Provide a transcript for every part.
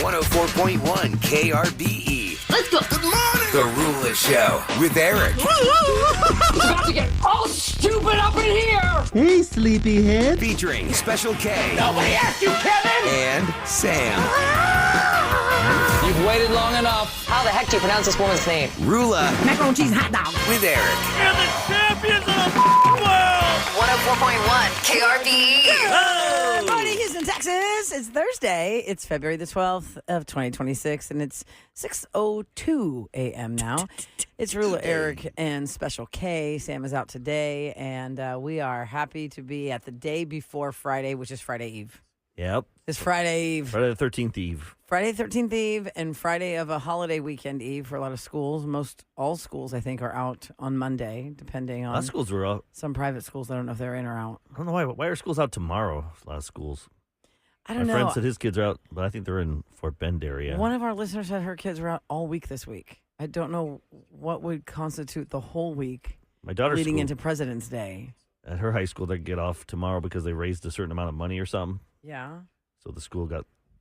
104.1 KRBE. Let's go. Good morning. The Rula Show with Eric. It's about to get all stupid up in here. Hey, sleepyhead. Featuring Special K. Nobody asked you, Kevin. And Sam. You've waited long enough. How the heck do you pronounce this woman's name? Rula Macaroni cheese hot dog. with Eric. You're the champions of the world. 104.1 KRBE. Good morning, Houston, Texas. It's Thursday. It's February the 12th of 2026, and it's 6:02 a.m. now. It's Rula, Eric, and Special K. Sam is out today, and we are happy to be at the day before Friday, which is Friday Eve. Yep. It's Friday Eve. Friday the 13th Eve. Friday the 13th Eve and Friday of a holiday weekend Eve for a lot of schools. All schools, I think, are out on Monday, depending A lot on of schools were out. some private schools. I don't know if they're in or out. I don't know why. Why are schools out tomorrow? A lot of schools. I don't My know. friend said his kids are out, but I think they're in Fort Bend area. One of our listeners said her kids were out all week this week. I don't know what would constitute the whole week My daughter's leading school, into President's Day. at her high school, they get off tomorrow because they raised a certain amount of money or something. Yeah. So the school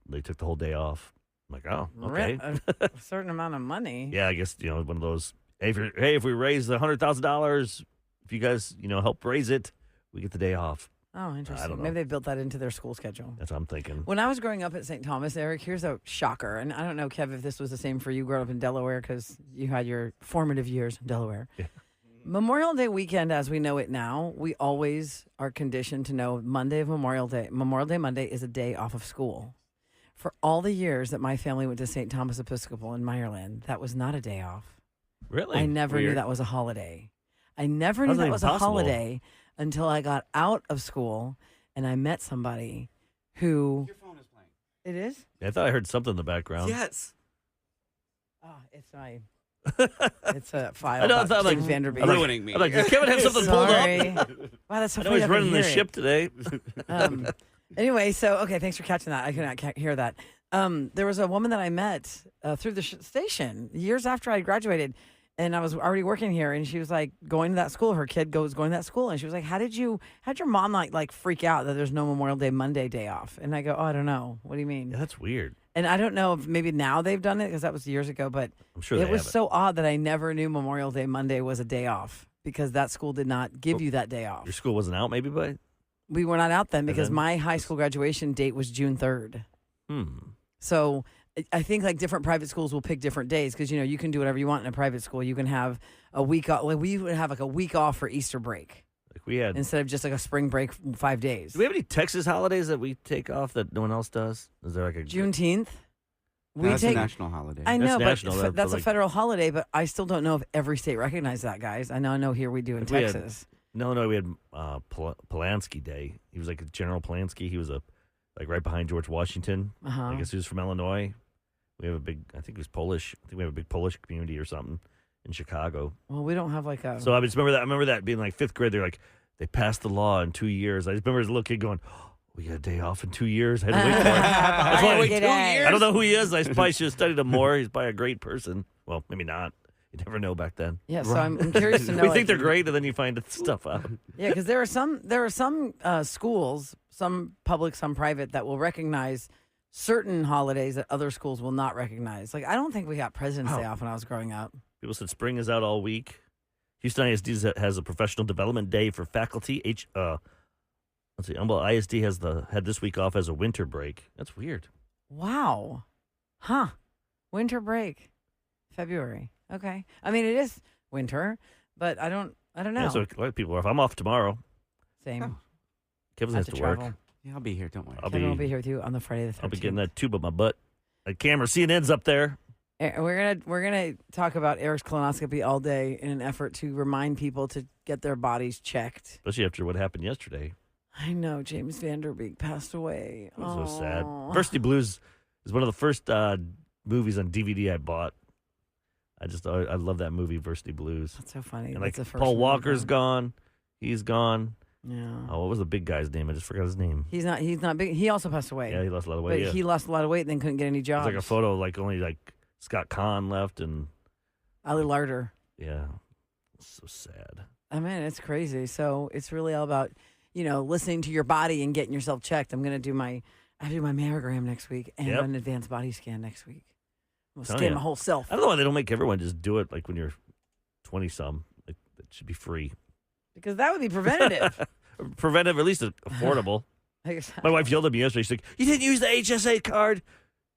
they took the whole day off. I'm like, oh, okay. A certain amount of money. Yeah, I guess, one of those, hey, if we raise $100,000, if you guys, help raise it, we get the day off. Oh, interesting. don't know. Maybe they built that into their school schedule. That's what I'm thinking. When I was growing up at St. Thomas, Eric, here's a shocker. And I don't know, Kev, if this was the same for you growing up in Delaware because you had your formative years in Delaware. Yeah. Memorial Day weekend, as we know it now, we always are conditioned to know Memorial Day Monday is a day off of school. For all the years that my family went to St. Thomas Episcopal in Meyerland, that was not a day off. Really? I never knew Weird. that was a holiday. I never knew How's that that even was a possible? holiday until I got out of school and I met somebody who... Your phone is playing. It is? I thought I heard something in the background. Yes. Oh, it's my... It's a file I know, about I thought, like, James Van Der Beek. I'm like- Ruining me. I'm like, does Kevin have something pulled Sorry. up? Wow, that's so I know funny. he's I could running the hear it. ship today. Anyway, so, okay, thanks for catching that. I could not hear that. There was a woman that I met through the station years after I graduated, and I was already working here, and she was, like, going to that school. Her kid was going to that school, and she was like, how'd your mom, like freak out that there's no Memorial Day Monday day off? And I go, oh, I don't know. What do you mean? Yeah, that's weird. And I don't know if maybe now they've done it because that was years ago, but I'm sure it they was have so odd that I never knew Memorial Day Monday was a day off because that school did not give you that day off. Your school wasn't out, maybe, but We were not out then because then- my high school graduation date was June 3rd. So I think like different private schools will pick different days because, you can do whatever you want in a private school. You can have a week off. Like we would have like a week off for Easter break like we had. instead of just like a spring break 5 days. Do we have any Texas holidays that we take off that no one else does? Is there like a Juneteenth. That's a national holiday. I know, That's but national, that's a like- federal holiday, but I still don't know if every state recognizes that, guys. I know here we do in Like we had- Texas. No, we had Polanski Day. He was like a General Polanski. He was like right behind George Washington. Uh-huh. I guess he was from Illinois. We have I think he was Polish. I think we have a big Polish community or something in Chicago. Well, we don't have like a... So I just remember that. I remember that being like fifth grade. They're like, they passed the law in 2 years. I just remember as a little kid going, oh, we got a day off in 2 years. I had to wait for it. That's why Wait 2 years? I don't know who he is. I probably should have studied him more. He's probably a great person. Well, maybe not. You never know back then. Yeah, so I'm curious to know. We like, think they're great, and then you find stuff out. Yeah, because there are some schools, some public, some private, that will recognize certain holidays that other schools will not recognize. Like, I don't think we got President's Day off when I was growing up. People said spring is out all week. Houston ISD has a professional development day for faculty. Let's see. Humboldt ISD had this week off as a winter break. That's weird. Wow. Huh. Winter break. February. Okay. I mean, it is winter, but I don't know. Yeah, so a lot of people are off. I'm off tomorrow. Same. Kevin I has have to travel. work. Yeah, I'll be here. Don't worry. Kevin will be here with you on the Friday the 13th. I'll be getting that tube up my butt. That camera, CNN's up there. We're gonna talk about Eric's colonoscopy all day in an effort to remind people to get their bodies checked. Especially after what happened yesterday. I know James Van Der Beek passed away. It was so sad. Aw. Varsity Blues is one of the first movies on DVD I bought. I love that movie, Varsity Blues. That's so funny. And That's like the first Paul movie Walker's I've gone. He's gone. Yeah. Oh, what was the big guy's name? I just forgot his name. He's not big. He also passed away. Yeah, he lost a lot of weight. But Yeah. he lost a lot of weight and then couldn't get any It's jobs. like a photo, like only like Scott Kahn left, and Ali Larder. yeah, it's so sad. I mean, it's crazy. So it's really all about, listening to your body and getting yourself checked. I I have to do my mammogram next week and Yep. an advanced body scan next week. I'm going to Tell scan ya. my whole self. I don't know why they don't make everyone just do it like when you're 20-some. Like, it should be free. Because that would be preventative. Preventive, at least affordable. My wife yelled at me yesterday. She's like, "You didn't use the HSA card."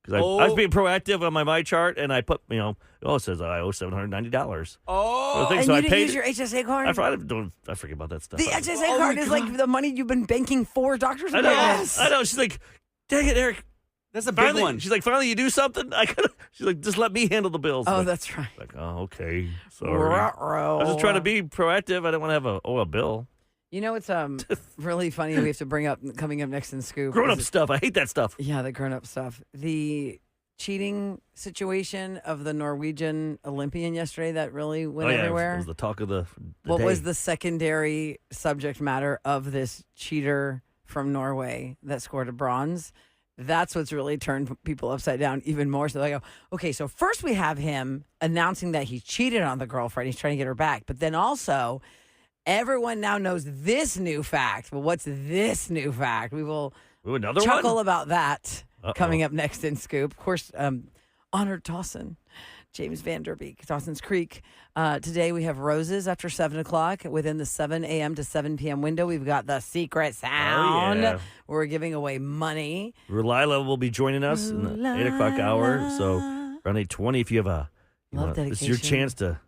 Because I was being proactive on my chart, and I put, it says I owe $790. Oh, And you didn't use your HSA card? I forget about that stuff. The HSA card is like the money you've been banking for doctor's I know. appointments. I know. She's like, "Dang it, Eric." that's a big Finally, one. she's like, "Finally, you do something." She's like, "Just let me handle the bills." Oh, Like, that's right. like, oh, okay. Sorry. I Ruh-roh. was just trying to be proactive. I didn't want to have a bill. You know, it's really funny we have to bring up coming up next in Scoop. Grown up is- stuff. I hate that stuff. Yeah, the grown up stuff. The cheating of the Norwegian Olympian yesterday that really went everywhere. It was the talk of the What day. was the secondary subject matter of this cheater from Norway that scored a bronze? That's what's really turned people upside down even more. So they go, okay, so first we have him announcing that he cheated on the girlfriend. He's trying to get her back. But then also, everyone now knows this new fact. Well, what's this new fact? We will Ooh, another chuckle one? about that Uh-oh. coming up next in Scoop. Of course, honored Dawson, James Van Der Beek, Dawson's Creek. Today we have roses after 7 o'clock. Within the 7 a.m. to 7 p.m. window, we've got the secret sound. yeah. We're giving away money. Relila will be joining us in the 8 o'clock hour. So around 8:20, if you have this is your dedication. chance to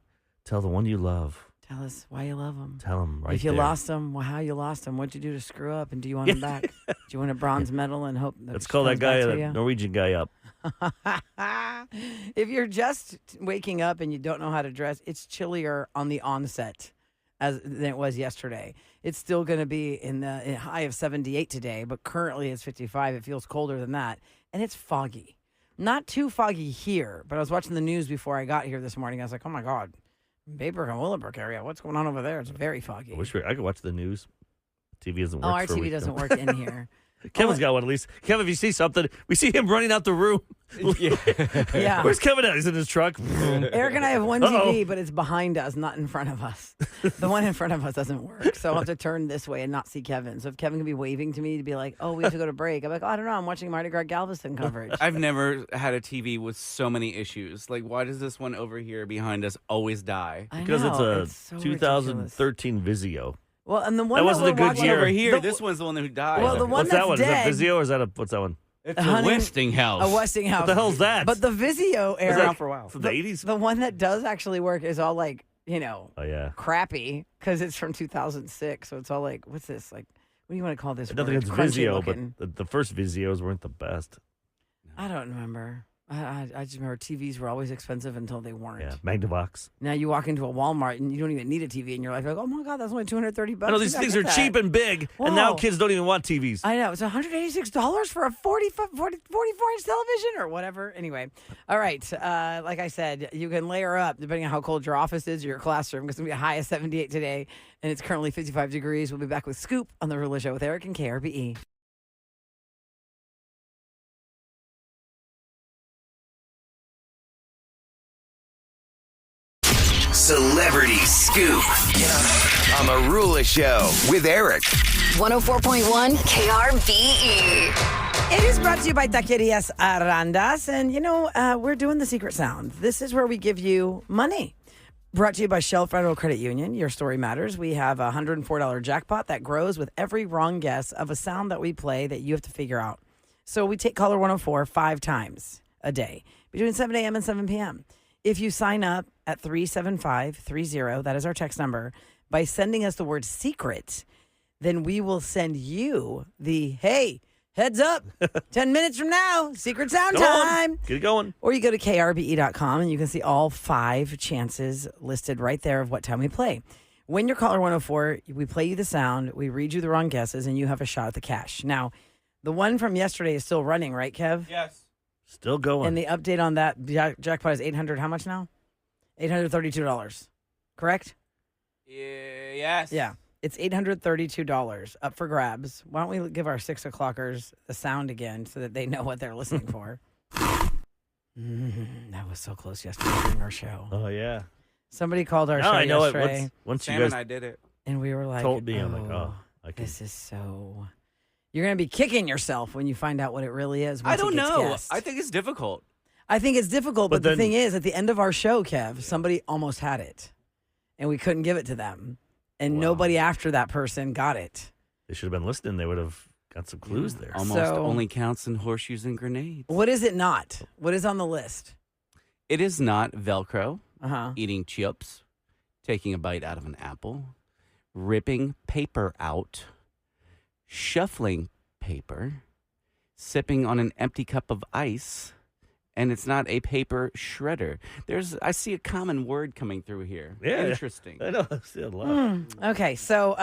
tell the one you love. Tell us why you love them. Tell them right If you there. lost them, well, how you lost them. What'd you do to screw up? And do you want them back? Do you want a bronze medal and hope that Let's it call that comes back guy, to the you? Norwegian guy, up. If you're just waking up and you don't know how to dress, it's chillier on the onset than it was yesterday. It's still going to be in the high of 78 today, but currently it's 55. It feels colder than that, and it's foggy. Not too foggy here, but I was watching the news before I got here this morning. I was like, oh my God, Baybrook and Willowbrook area. What's going on over there? It's very foggy. I wish I could watch the news. TV doesn't work. Oh, our for a TV week, doesn't though. work in here. Kevin's got one at least. Kevin, if you see something, we see him running out the room. Yeah. Where's Kevin at? He's in his truck. Eric and I have one Uh-oh. TV, but it's behind us, not in front of us. The one in front of us doesn't work. So I'll have to turn this way and not see Kevin. So if Kevin can be waving to me to be like, oh, we have to go to break, I'm like, oh, I don't know. I'm watching Mardi Gras Galveston coverage. I've never had a TV with so many issues. Like, why does this one over here behind us always die? I Because know, it's a so 2013 Vizio. Well, and the one That wasn't we're a good watching year. Over here, the- this one's the one who died. Well, the one What's that that's one? dead- Is that Vizio or is that what's that one? it's a Honey- Westinghouse. a Westinghouse. What the hell's that? But the Vizio It's era, around for a while. From the 80s? the one that does actually work is all like, Oh, yeah. crappy because it's from 2006. So it's all like, what's this? Like, what do you want to call this? I don't word? think it's Crunchy Vizio, looking. but the first Vizios weren't the best. I don't remember. I just remember TVs were always expensive until they weren't. Yeah, Magnavox. Now you walk into a Walmart and you don't even need a TV in your life. You're like, oh my God, that's only $230. I know these things are cheap and big, and now Whoa. kids don't even want TVs. I know. It's $186 for a 44-inch television or whatever. Anyway, all right. Like I said, you can layer up depending on how cold your office is or your classroom because it's going to be a high of 78 today, and it's currently 55 degrees. We'll be back with Scoop on The Rula Show with Eric and KRBE. Celebrity Scoop on the Rula Show with Eric. 104.1 KRBE. It is brought to you by Taquerias Arandas, and we're doing the secret sound. This is where we give you money. Brought to you by Shell Federal Credit Union. Your story matters. We have a $104 jackpot that grows with every wrong guess of a sound that we play that you have to figure out. So we take caller 104 5 times a day between 7 a.m. and 7 p.m. If you sign up at 37530, that is our text number, by sending us the word secret, then we will send you the, hey, heads up, 10 minutes from now, secret sound Go on. time. Get it going. Or you go to krbe.com and you can see all 5 chances listed right there of what time we play. When you're caller 104, we play you the sound, we read you the wrong guesses, and you have a shot at the cash. Now, the one from yesterday is still running, right, Kev? Yes. Still going. And the update on that jackpot is 800. How much now? $832. Correct? Yes. Yeah. It's $832 up for grabs. Why don't we give our 6 o'clockers the sound again so that they know what they're listening for? That was so close yesterday during our show. Oh, yeah. Somebody called our Now show I know yesterday, it. Once you Sam and guys I did it. and we were like, told me, I'm like, oh, I can. this is so You're going to be kicking yourself when you find out what it really is. I once don't it gets know. guessed. I think it's difficult. I think it's difficult, but the then- thing is, at the end of our show, Kev, somebody almost had it, and we couldn't give it to them, and nobody after that person got it. They should have been listening. They would have got some clues there. Almost So- only counts in horseshoes and grenades. What is it not? What is on the list? It is not Velcro, Uh-huh. eating chips, taking a bite out of an apple, ripping paper out, shuffling paper, sipping on an empty cup of ice, and it's not a paper shredder. I see a common word coming through here. Yeah. Interesting. I know. I see a lot. Okay, so,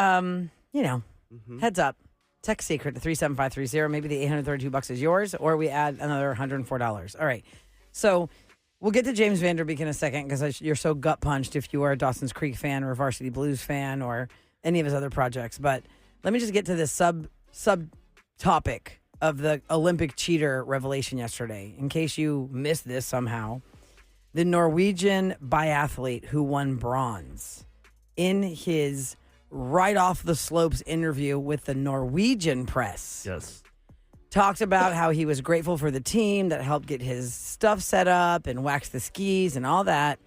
heads up. Text secret to 37530. Maybe the $832 is yours, or we add another $104. All right. So we'll get to James Van Der Beek in a second because you're so gut punched if you are a Dawson's Creek fan or a Varsity Blues fan or any of his other projects. But let me just get to this sub topic of the Olympic cheater revelation yesterday. In case you missed this somehow, the Norwegian biathlete who won bronze in his right off the slopes interview with the Norwegian press. Yes. Talked about how he was grateful for the team that helped get his stuff set up and wax the skis and all that.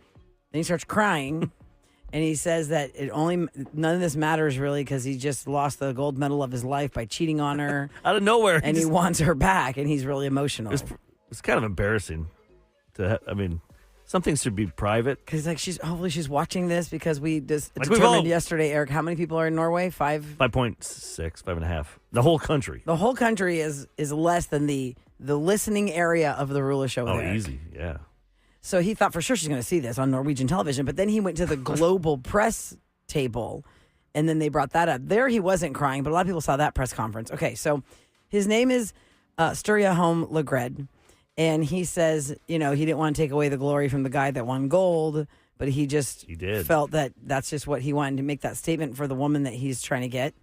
Then he starts crying, and he says that none of this matters really because he just lost the gold medal of his life by cheating on her, Out of nowhere. and he wants her back, and he's really emotional. It's kind of embarrassing. Some things should be private. Because hopefully she's watching this because we just Like we've determined all- yesterday, Eric, how many people are in Norway? 5.6, 5.5. The whole country. The whole country is less than the listening area of the Rula show. with Oh, Eric. easy. Yeah. So he thought for sure she's going to see this on Norwegian television, but then he went to the global press table, and then they brought that up. There he wasn't crying, but a lot of people saw that press conference. Okay, so his name is Sturja Holm Legred, and he says, he didn't want to take away the glory from the guy that won gold, but he did. felt that that's just what he wanted to make that statement for the woman that he's trying to get.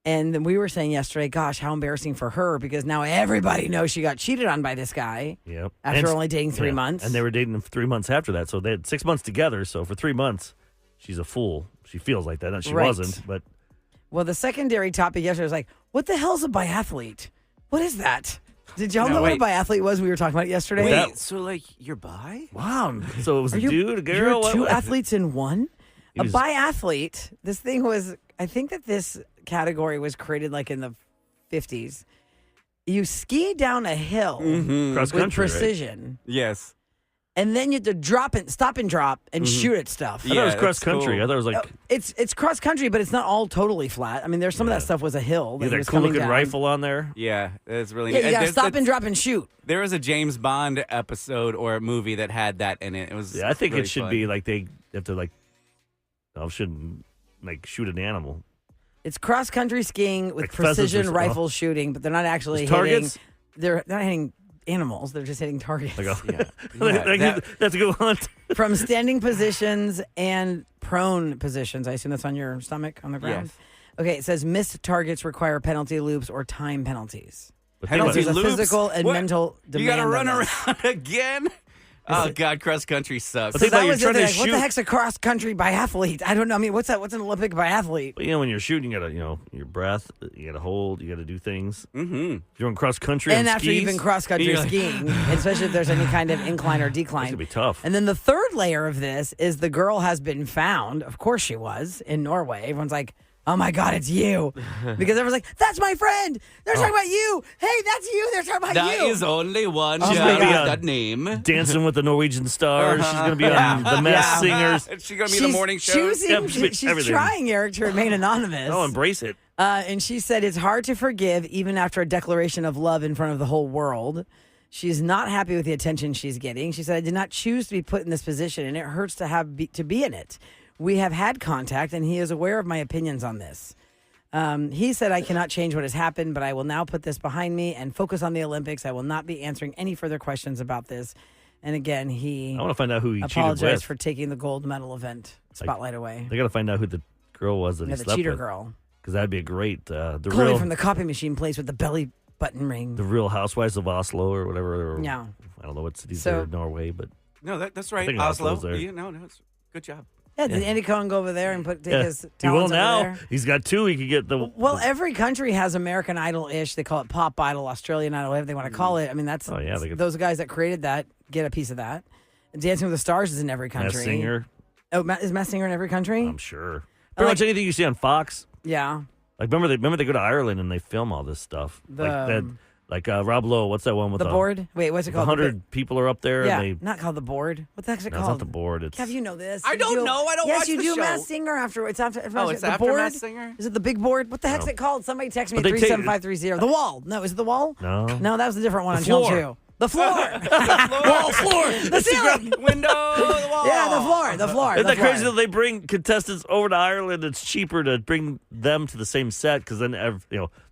And then we were saying yesterday, gosh, how embarrassing for her because now everybody knows she got cheated on by this guy. Yep. After only dating 3 months. And they were dating 3 months after that. So they had 6 months together. So for 3 months, she's a fool. She feels like that. And she Right. wasn't. But Well, the secondary topic yesterday was like, what the hell's a biathlete? What is that? Did y'all know wait. what a biathlete was? We were talking about it yesterday. Wait, so you're bi? wow. So it was Are a you- dude, a girl? You're what- two athletes in one? He A was- biathlete, this thing was, I think that this category was created like in the 50s. You ski down a hill Cross with country, right? precision, Yes. and then you have to stop and drop, and shoot at stuff. I thought it was Yeah, cross that's country. cool. I thought it was like It's cross country, but it's not all totally flat. I mean, there's some of that stuff was a hill. you That had was that cool coming looking down. rifle on there. Yeah, that's really Yeah, neat. you got to There's- stop and that's- drop and shoot. There was a James Bond episode or a movie that had that in it. It was. Yeah, I think really it should fun. be like they have to shouldn't shoot an animal. It's cross country skiing with Like pheasants precision or- rifle shooting, but they're not actually There's hitting. targets? They're not hitting animals. They're just hitting targets. Like, Yeah. Yeah, that's a good hunt. From standing positions and prone positions. I assume that's on your stomach on the ground. Yes. Okay, it says missed targets require penalty loops or time penalties. But think Penalty about it. There's a loops? physical and What? mental You demand. got to of run this. around again? Oh, God, cross country sucks. But So think about that it, was you're the trying thing. to What the shoot. heck's a cross country biathlete? I don't know. I mean, what's that? What's an Olympic biathlete? But, when you're shooting, you gotta, your breath, you gotta hold, you gotta do things. Mm-hmm. If you're on cross country And on after skis, you've been cross country You're like- skiing, especially if there's any kind of incline or it's decline. gonna be tough. And then the third layer of this is the girl has been found. Of course she was in Norway. Everyone's like, oh my God, it's you. Because everyone's like, that's my friend. They're talking about you. Hey, that's you. They're talking about There you. is only one Oh my child with God. that name. Dancing with the Norwegian Stars. She's gonna be on the Masked Singers. Is she going to be the morning shows? Yeah, She's everything. trying, Eric, to remain anonymous. Oh, embrace it. And she said it's hard to forgive even after a declaration of love in front of the whole world. She's not happy with the attention she's getting. She said, I did not choose to be put in this position, and it hurts to be in it. We have had contact, and he is aware of my opinions on this. He said, I cannot change what has happened, but I will now put this behind me and focus on the Olympics. I will not be answering any further questions about this. And again, he I want to find out who he cheated apologized with. for taking the gold medal event spotlight away. They gotta find out who the girl was that Yeah, he the slept cheater with. girl. Because that'd be a great Chloe from the copy machine place with the belly button ring. the Real Housewives of Oslo or whatever. Or, Yeah. I don't know what cities So- are in Norway, but No, that's I right. think Oslo. Oslo's there. Yeah, no, it's good job. Yeah, did Andy Cohen go over there and take his He will talents over now. there? He's got 2. He could get the. Well, every country has American Idol-ish. They call it Pop Idol, Australian Idol, whatever they want to call it. I mean, that's those guys that created that get a piece of that. Dancing with the Stars is in every country. Masked Singer. Oh, is Masked Singer in every country? I'm sure. Pretty much anything you see on Fox. Yeah. Like remember they go to Ireland and they film all this stuff. Like Rob Lowe. What's that one with the board? Wait, what's it called? 100 people are up there. Yeah, and not called the board. What the heck's it no, called? It's not the board. It's Kev, you know this. I don't know. I don't watch the show. Yes, you do Masked Singer after. It's after. It's the after board? Masked Singer? Is it the big board? What the heck's it called? Somebody text me at But they 37530. The Wall. No, is it the Wall? No. No, that was a different one The on Channel floor. 2. The floor. wall floor. The ceiling. Window, the wall. Yeah, the floor. The floor. Isn't the that floor. crazy that they bring contestants over to Ireland? It's cheaper to bring them to the same set because then,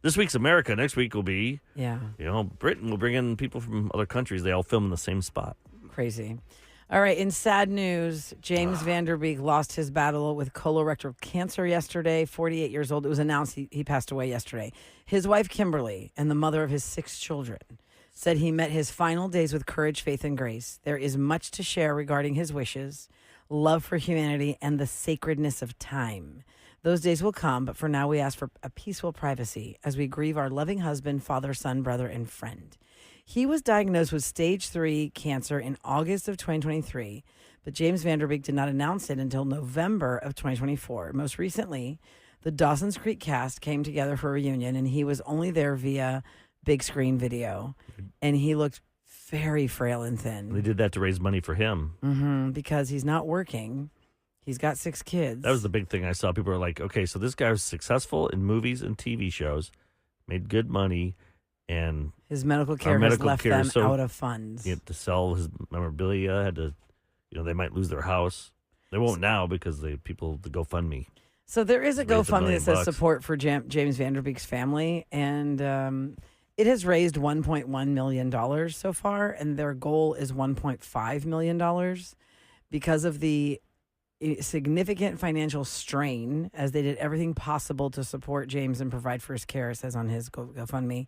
this week's America. Next week will be, Britain will bring in people from other countries. They all film in the same spot. Crazy. All right, in sad news, James Van Der Beek lost his battle with colorectal cancer yesterday, 48 years old. It was announced he passed away yesterday. His wife, Kimberly, and the mother of his 6 children said he met his final days with courage, faith, and grace. There is much to share regarding his wishes, love for humanity, and the sacredness of time. Those days will come, but for now we ask for a peaceful privacy as we grieve our loving husband, father, son, brother, and friend. He was diagnosed with stage 3 cancer in August of 2023, but James Van Der Beek did not announce it until November of 2024. Most recently, the Dawson's Creek cast came together for a reunion, and he was only there via big screen video, and he looked very frail and thin. They did that to raise money for him. Because he's not working. He's got 6 kids. That was the big thing I saw. People were like, okay, so this guy was successful in movies and TV shows, made good money, and his medical care has left them out of funds. He had to sell his memorabilia, had to, they might lose their house. They won't now because the GoFundMe. So there is a GoFundMe that says $1 million. support for James Van Der Beek's family, and it has raised $1.1 million so far, and their goal is $1.5 million because of the significant financial strain as they did everything possible to support James and provide for his care, it says on his GoFundMe.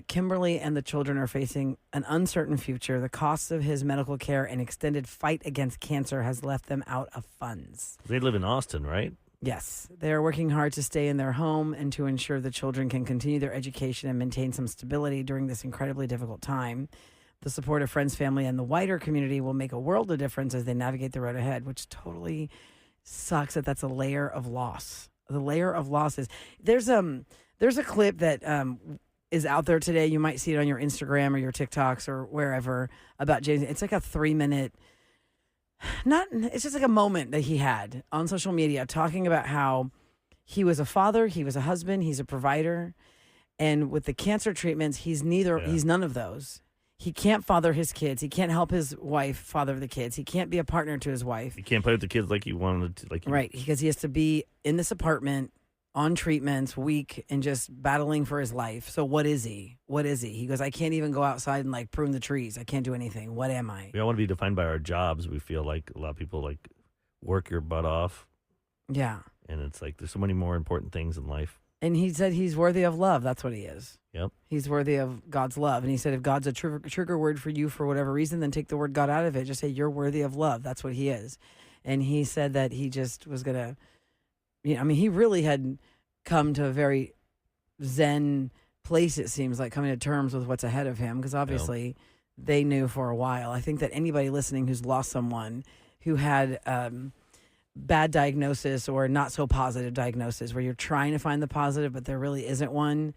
Kimberly and the children are facing an uncertain future. The costs of his medical care and extended fight against cancer has left them out of funds. They live in Austin, right? Yes, they are working hard to stay in their home and to ensure the children can continue their education and maintain some stability during this incredibly difficult time. The support of friends, family, and the wider community will make a world of difference as they navigate the road ahead, which totally sucks that that's a layer of loss. The layer of loss is there's a clip that is out there today. You might see it on your Instagram or your TikToks or wherever about James. It's like a 3-minute. It's just like a moment that he had on social media talking about how he was a father, he was a husband, he's a provider, and with the cancer treatments, he's none of those. He can't father his kids. He can't help his wife father the kids. He can't be a partner to his wife. He can't play with the kids like he wanted to. Right, because he has to be in this apartment on treatments, weak, and just battling for his life. So what is he? He goes, I can't even go outside and prune the trees. I can't do anything. What am I? We all want to be defined by our jobs. We feel like a lot of people work your butt off. Yeah. And it's like there's so many more important things in life. And he said he's worthy of love. That's what he is. Yep. He's worthy of God's love. And he said if God's a trigger word for you for whatever reason, then take the word God out of it. Just say you're worthy of love. That's what he is. And he said that he just was going to, he really had come to a very zen place, it seems like, coming to terms with what's ahead of him, because obviously they knew for a while. I think that anybody listening who's lost someone who had bad diagnosis or not so positive diagnosis where you're trying to find the positive but there really isn't one,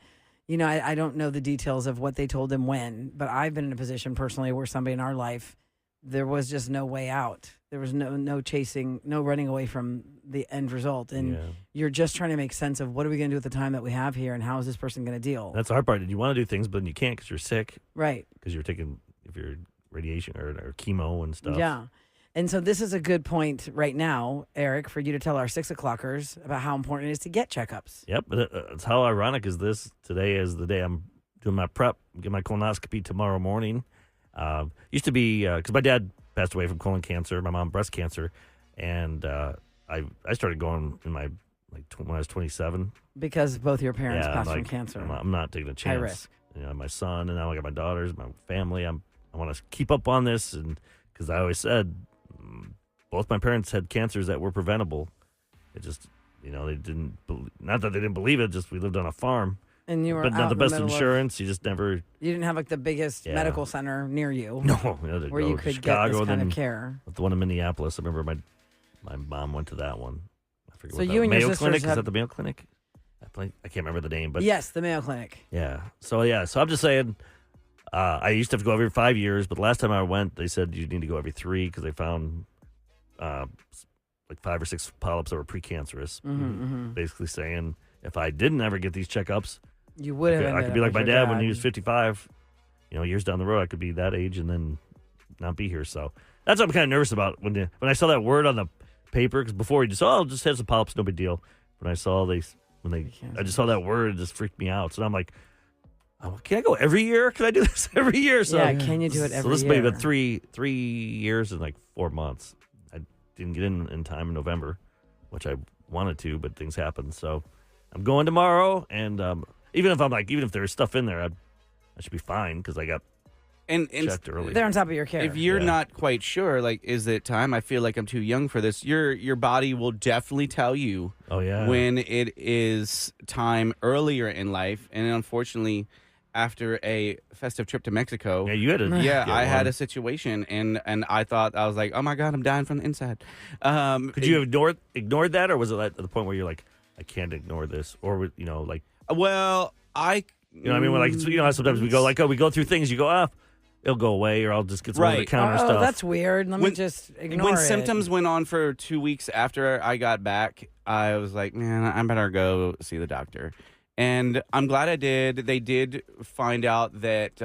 I don't know the details of what they told him when, but I've been in a position personally where somebody in our life, there was just no way out. There was no chasing, no running away from the end result. And you're just trying to make sense of what are we going to do with the time that we have here and how is this person going to deal? That's the hard part. You want to do things, but then you can't because you're sick. Right. Because you're taking, if you're radiation or chemo and stuff. Yeah. And so this is a good point right now, Eric, for you to tell our 6 o'clockers about how important it is to get checkups. Yep. But it's how ironic is this? Today is the day I'm doing my prep, get my colonoscopy tomorrow morning. Used to be, because my dad passed away from colon cancer, my mom breast cancer, and I started going in my when I was 27. Because both your parents passed from cancer. I'm not taking a chance. High risk. My son, and now I got my daughters, my family. I want to keep up on this, and because I always said, both my parents had cancers that were preventable. It just, they didn't, not that they didn't believe it, just we lived on a farm. And you were but out not the in best middle of- insurance. You just never. You didn't have like the biggest medical center near you. No, where you could get this kind of care. The one in Minneapolis. I remember my mom went to that one. I forget So what you and your Mayo sisters Clinic. have- Is that the Mayo Clinic? I can't remember the name, but Yes, the Mayo Clinic. yeah. So I'm just saying. I used to have to go every 5 years, but the last time I went, they said you need to go every 3 because they found like 5 or 6 polyps that were precancerous. Basically saying if I didn't ever get these checkups, you would have. I could be like my dad when he was 55. Years down the road, I could be that age and then not be here. So that's what I'm kind of nervous about when I saw that word on the paper. Because before he just just have some polyps, no big deal. When I saw I just saw that word, it just freaked me out. So I'm like, can I go every year? Can I do this every year? So can you do it every year? So this may have been 3 years and like 4 months. I didn't get in time in November, which I wanted to, but things happened. So I'm going tomorrow, and even if there's stuff in there, I should be fine because I got checked early. They're on top of your care. If you're not quite sure, like, is it time? I feel like I'm too young for this. Your body will definitely tell you when it is time earlier in life. And unfortunately, after a festive trip to Mexico, I had a situation, and I thought, I was like, oh my God, I'm dying from the inside. Could you have ignored that, or was it at the point where you're like, I can't ignore this, or like? Well, what I mean? Like, sometimes we go through things. You go, it'll go away, or I'll just get some over the counter stuff. Oh, that's weird. Let me just ignore it. When symptoms went on for 2 weeks after I got back, I was like, man, I better go see the doctor. And I'm glad I did. They did find out that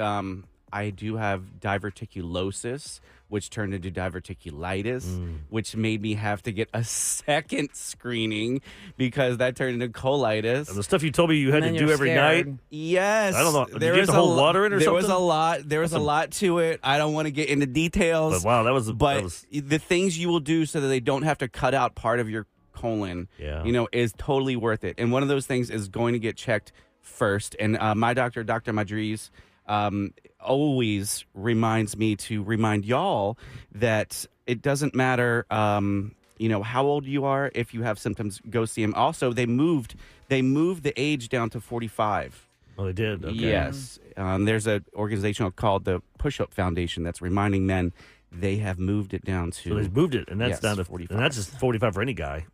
I do have diverticulosis, which turned into diverticulitis, which made me have to get a second screening because that turned into colitis. And the stuff you told me you had to do every night? Yes. I don't know. Did you have to hold water in or something? There was a lot to it. I don't want to get into details. But wow, that was the things you will do so that they don't have to cut out part of your colon, is totally worth it. And one of those things is going to get checked first. And my doctor, Dr. Madriz, always reminds me to remind y'all that it doesn't matter, how old you are. If you have symptoms, go see him. Also, they moved the age down to 45. Oh, they did? Okay. Yes. There's an organization called the Push-Up Foundation that's reminding men they have moved it down to. So they've moved it, and that's down to 45. And that's just 45 for any guy.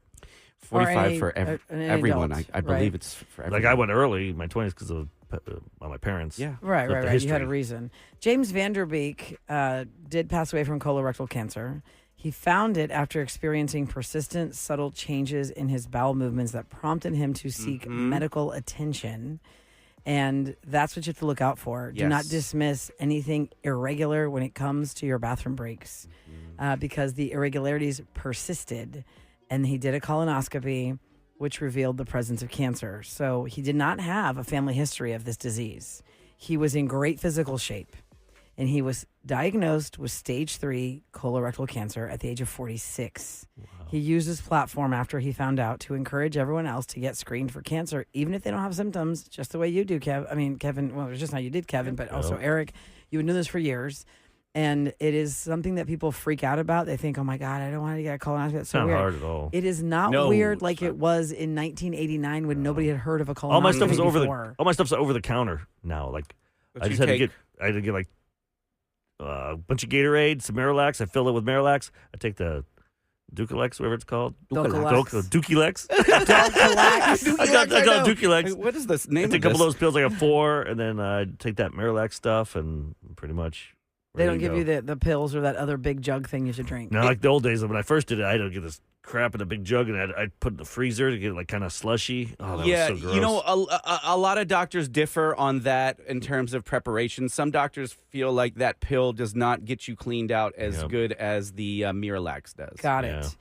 45 for everyone. adult, I believe it's for everyone. Like I went early in my 20s because of my parents. Yeah. Right. You history. had a reason. James Van Der Beek did pass away from colorectal cancer. He found it after experiencing persistent, subtle changes in his bowel movements that prompted him to seek medical attention. And that's what you have to look out for. Do not dismiss anything irregular when it comes to your bathroom breaks because the irregularities persisted. And he did a colonoscopy, which revealed the presence of cancer. So he did not have a family history of this disease. He was in great physical shape. And he was diagnosed with stage 3 colorectal cancer at the age of 46. Wow. He used his platform after he found out to encourage everyone else to get screened for cancer, even if they don't have symptoms, just the way you do, Kevin. Well, it's just how you did, Kevin, but also Eric. You've been doing this for years. And it is something that people freak out about. They think, oh, my God, I don't want to get a colonoscopy. That's so not weird. hard at all. It is not weird like it was in 1989 when nobody had heard of a colonoscopy all my stuff is before. all my stuff's over the counter now. Like I had to get like a bunch of Gatorade, some Marilax. I fill it with Marilax. I take the Ducalex, whatever it's called. Dukalex. Dukalex. I got Dukalex. What is this name? I take a couple of those pills. I got 4, and then I take that Marilax stuff, and pretty much. They don't give you the pills or that other big jug thing you should drink. No, like the old days when I first did it, I had to get this crap in a big jug, and I'd put it in the freezer to get it like kind of slushy. Oh, that was so gross. A lot of doctors differ on that in terms of preparation. Some doctors feel like that pill does not get you cleaned out as good as the Miralax does. Got it.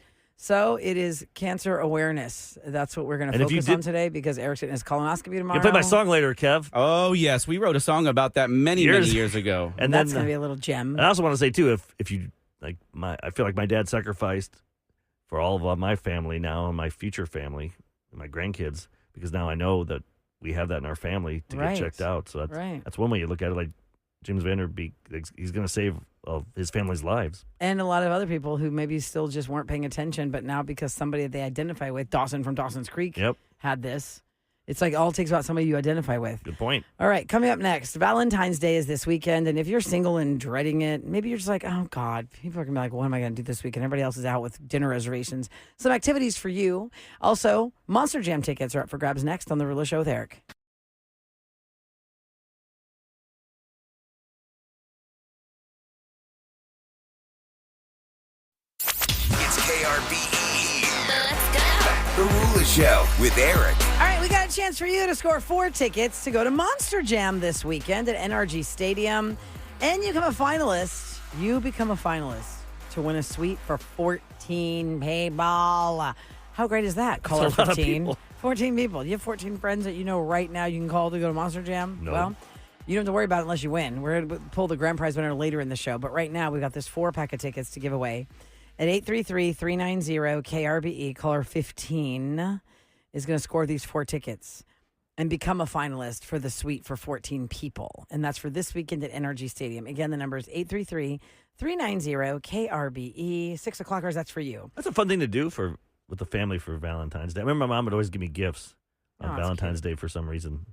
So it is cancer awareness. That's what we're going to focus on today because Eric's getting his colonoscopy tomorrow. You play my song later, Kev. Oh, yes. We wrote a song about that many years ago. And that's going to be a little gem. And I also want to say, too, if you, like, I feel like my dad sacrificed for all of my family now and my future family and my grandkids because now I know that we have that in our family to get checked out. So that's one way you look at it. Like James Van Der Beek, he's going to save his family's lives. And a lot of other people who maybe still just weren't paying attention, but now because somebody they identify with, Dawson from Dawson's Creek, had this. It's like all it takes about somebody you identify with. Good point. All right, coming up next, Valentine's Day is this weekend, and if you're single and dreading it, maybe you're just like, oh, God, people are going to be like, what am I going to do this weekend? Everybody else is out with dinner reservations. Some activities for you. Also, Monster Jam tickets are up for grabs next on The Rula Show with Eric. It's KRBE. Let's go. The Rula Show with Eric. All right, we got a chance for you to score 4 tickets to go to Monster Jam this weekend at NRG Stadium. And you become a finalist. You become a finalist to win a suite for 14 people. How great is that? Call That's her a lot of 15. people. 14 people. You have 14 friends that you know right now you can call to go to Monster Jam? No. Well, you don't have to worry about it unless you win. We're going to pull the grand prize winner later in the show. But right now, we've got this 4-pack of tickets to give away. At 833-390-KRBE, caller 15 is going to score these 4 tickets and become a finalist for the suite for 14 people. And that's for this weekend at NRG Stadium. Again, the number is 833-390-KRBE. 6 o'clockers, that's for you. That's a fun thing to do with the family for Valentine's Day. I remember my mom would always give me gifts on Valentine's Day for some reason.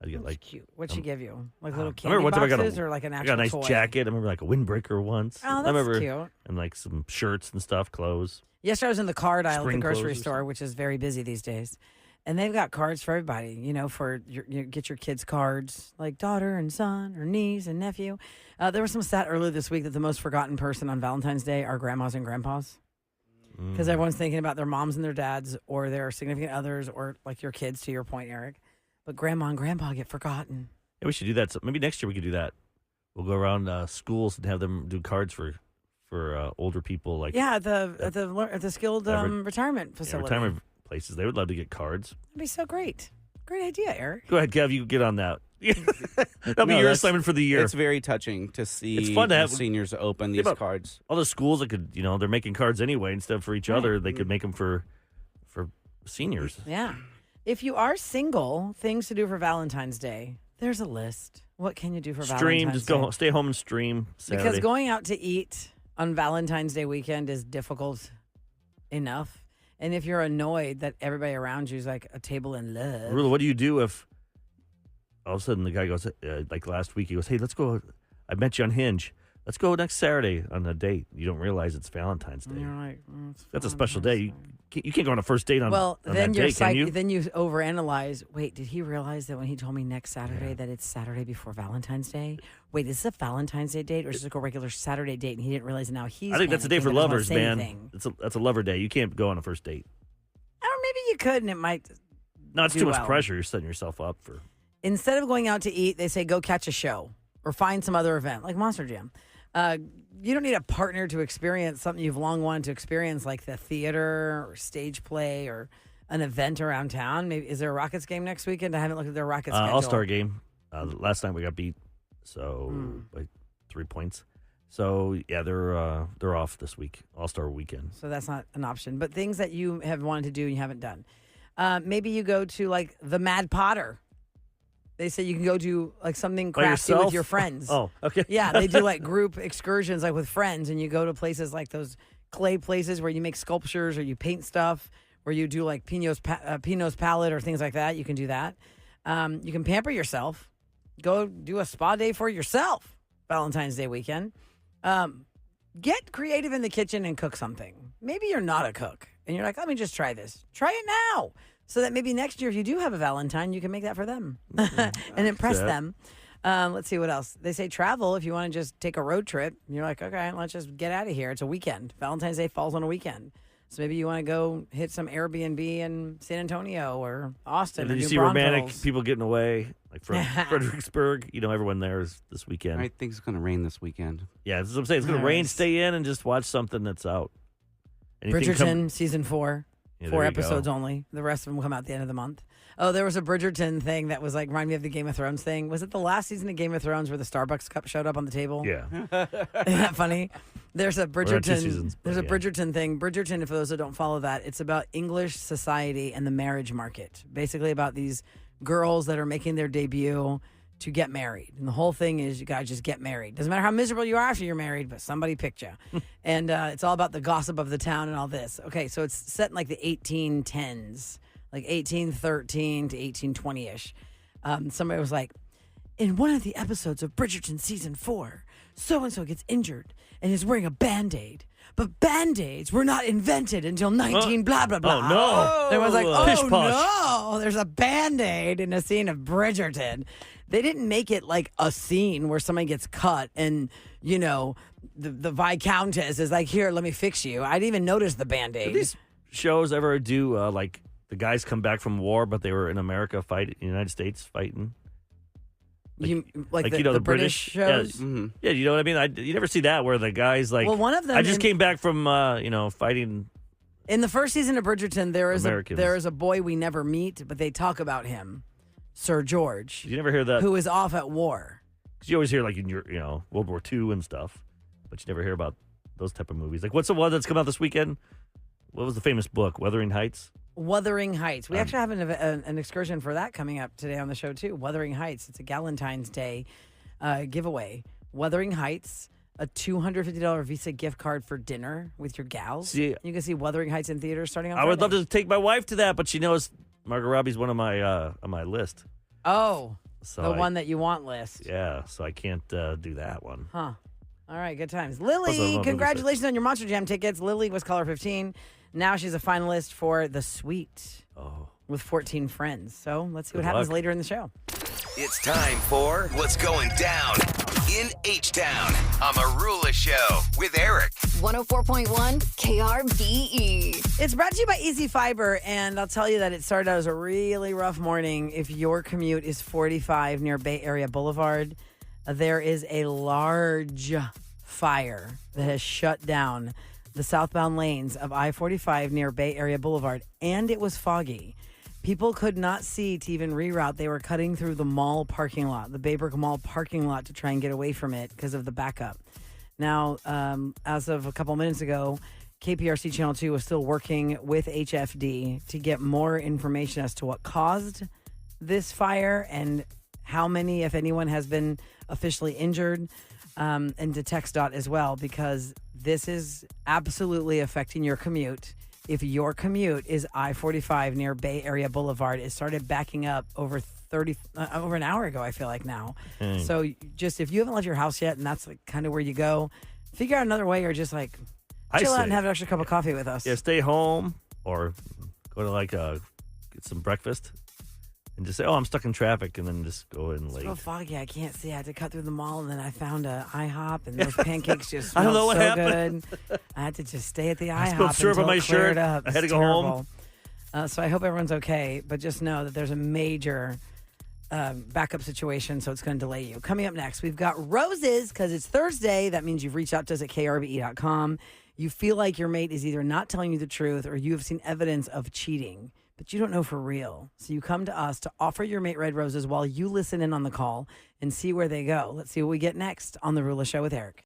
I'd get That's cute. What'd she give you? Like little I candy remember one time boxes or like an I actual got a nice toy? jacket. I remember like a windbreaker once. Oh, I that's remember, cute. And like some shirts and stuff, clothes. Yesterday I was in the card aisle at the Spring grocery clothes or store, which is very busy these days. And they've got cards for everybody, for get your kids cards, like daughter and son or niece and nephew. There was some stat earlier this week that the most forgotten person on Valentine's Day are grandmas and grandpas. Because everyone's thinking about their moms and their dads or their significant others or like your kids, to your point, Eric. But grandma and grandpa get forgotten. Yeah, we should do that. So maybe next year we could do that. We'll go around schools and have them do cards for older people. Like at the skilled retirement facility. Retirement places. They would love to get cards. That'd be so great. Great idea, Eric. Go ahead, Kev. You get on that. That'll be your assignment for the year. It's very touching to see It's fun to have seniors open these cards. All the schools that could, they're making cards anyway instead of for each other. They could make them for seniors. Yeah. If you are single, things to do for Valentine's Day. There's a list. What can you do for Stream. Valentine's Just Day? stay home and stream Saturday. Because going out to eat on Valentine's Day weekend is difficult enough. And if you're annoyed that everybody around you is like a table in love. Really, what do you do if all of a sudden the guy goes, like last week, he goes, hey, let's go. I met you on Hinge. Let's go next Saturday on a date. You don't realize it's Valentine's Day. And you're like, That's a special day. You can't go on a first date on then that day, can you? Then you overanalyze. Wait, did he realize that when he told me next Saturday that it's Saturday before Valentine's Day? Wait, is this a Valentine's Day date or is this like a regular Saturday date? And he didn't realize now he's. I think that's a day panicking for that lovers, doesn't want man. to say anything. That's a lover day. You can't go on a first date. Or maybe you could, and it might. No, it's do too much well. pressure. You're setting yourself up for. Instead of going out to eat, they say go catch a show or find some other event like Monster Jam. You don't need a partner to experience something you've long wanted to experience, like the theater or stage play or an event around town. Maybe is there a Rockets game next weekend? I haven't looked at their Rockets schedule. All-Star game. Last night we got beat, by 3 points. So yeah, they're off this week, All-Star weekend. So that's not an option. But things that you have wanted to do and you haven't done. Maybe you go to like the Mad Potter. They say you can go do like something By crafty yourself? with your friends. Oh, okay. Yeah, they do like group excursions like with friends, and you go to places like those clay places where you make sculptures or you paint stuff, where you do like Pinot's palette or things like that. You can do that. You can pamper yourself. Go do a spa day for yourself Valentine's Day weekend. Get creative in the kitchen and cook something. Maybe you're not a cook and you're like, let me just try this. Try it now. So that maybe next year, if you do have a Valentine, you can make that for them and impress them. Let's see what else. They say travel if you want to just take a road trip. You're like, okay, let's just get out of here. It's a weekend. Valentine's Day falls on a weekend. So maybe you want to go hit some Airbnb in San Antonio or Austin. And then or you New see romantic Braunfels. people getting away, like from Fredericksburg. Everyone there is this weekend. I think it's going to rain this weekend. Yeah, that's what I'm saying. It's going to rain. Stay in and just watch something that's out. Bridgerton, season 4. Yeah, 4 there you go. episodes only. The rest of them will come out at the end of the month. Oh, there was a Bridgerton thing that was like, remind me of the Game of Thrones thing. Was it the last season of Game of Thrones where the Starbucks cup showed up on the table? Yeah. Isn't that funny? There's a Bridgerton. 2 seasons, There's a yeah. Bridgerton thing. Bridgerton, for those that don't follow that, it's about English society and the marriage market. Basically about these girls that are making their debut to get married. And the whole thing is you got to just get married. Doesn't matter how miserable you are after you're married, but somebody picked you. And it's all about the gossip of the town and all this. Okay, so it's set in like the 1810s, like 1813 to 1820-ish. Somebody was like, in one of the episodes of Bridgerton season 4, so-and-so gets injured and is wearing a Band-Aid. But Band-Aids were not invented until blah, blah, blah. Oh, no. There was like, Pish oh, posh. no, there's a Band-Aid in a scene of Bridgerton. They didn't make it like a scene where somebody gets cut and, you know, the Viscountess is like, here, let me fix you. I didn't even notice the Band-Aid. Do these shows ever do, like, the guys come back from war, but they were in America fighting, in the United States fighting? Like you know, the British shows? Yeah, you know what I mean? You never see that where the guy's like, Well, one of them I just came back from, fighting. In the first season of Bridgerton, there Americans. is a boy we never meet, but they talk about him, Sir George. You never hear that? Who is off at war. Because you always hear, like, in your, World War II and stuff, but you never hear about those type of movies. Like, what's the one that's come out this weekend? What was the famous book, Wuthering Heights? Wuthering Heights. We actually have an excursion for that coming up today on the show, too. Wuthering Heights. It's a Galentine's Day giveaway. Wuthering Heights, a $250 Visa gift card for dinner with your gals. You can see Wuthering Heights in theaters starting on I Friday. would love to take my wife to that, but she knows Margot Robbie's one of my on my list. Oh, so the one that you want list. Yeah, so I can't do that one. Huh. All right, good times. Plus, I Lily, love congratulations on your Monster Jam tickets. Lily was caller 15. Now she's a finalist for The Suite with 14 friends. So let's see what happens later in the show. It's time for What's Going Down in H-Town on Marula Show with Eric. 104.1 KRBE. It's brought to you by Easy Fiber, and I'll tell you that it started out as a really rough morning. If your commute is 45 near Bay Area Boulevard, there is a large fire that has shut down the southbound lanes of I-45 near Bay Area Boulevard, and it was foggy. People could not see to even reroute. They were cutting through the mall parking lot, the Baybrook Mall parking lot, to try and get away from it because of the backup. Now, as of a couple minutes ago, KPRC Channel 2 was still working with HFD to get more information as to what caused this fire and how many, if anyone, has been officially injured, and to TxDOT as well, because this is absolutely affecting your commute. If your commute is I-45 near Bay Area Boulevard, it started backing up over an hour ago, I feel like now. So just if you haven't left your house yet and that's like kind of where you go, figure out another way, or just like chill out and have an extra cup of coffee with us. Yeah, stay home or go to get some breakfast and just say, I'm stuck in traffic, and then just go in late. It's so foggy, I can't see. I had to cut through the mall, and then I found a IHOP, and those pancakes just I don't know smelled what so happened. good. I had to just stay at the IHOP spilled syrup on until my it cleared shirt. up. I had to It's go home. terrible. So I hope everyone's okay, but just know that there's a major backup situation, so it's going to delay you. Coming up next, we've got roses because it's Thursday. That means you've reached out to us at krbe.com. You feel like your mate is either not telling you the truth or you have seen evidence of cheating, but you don't know for real. So you come to us to offer your mate red roses while you listen in on the call and see where they go. Let's see what we get next on The Rula Show with Eric.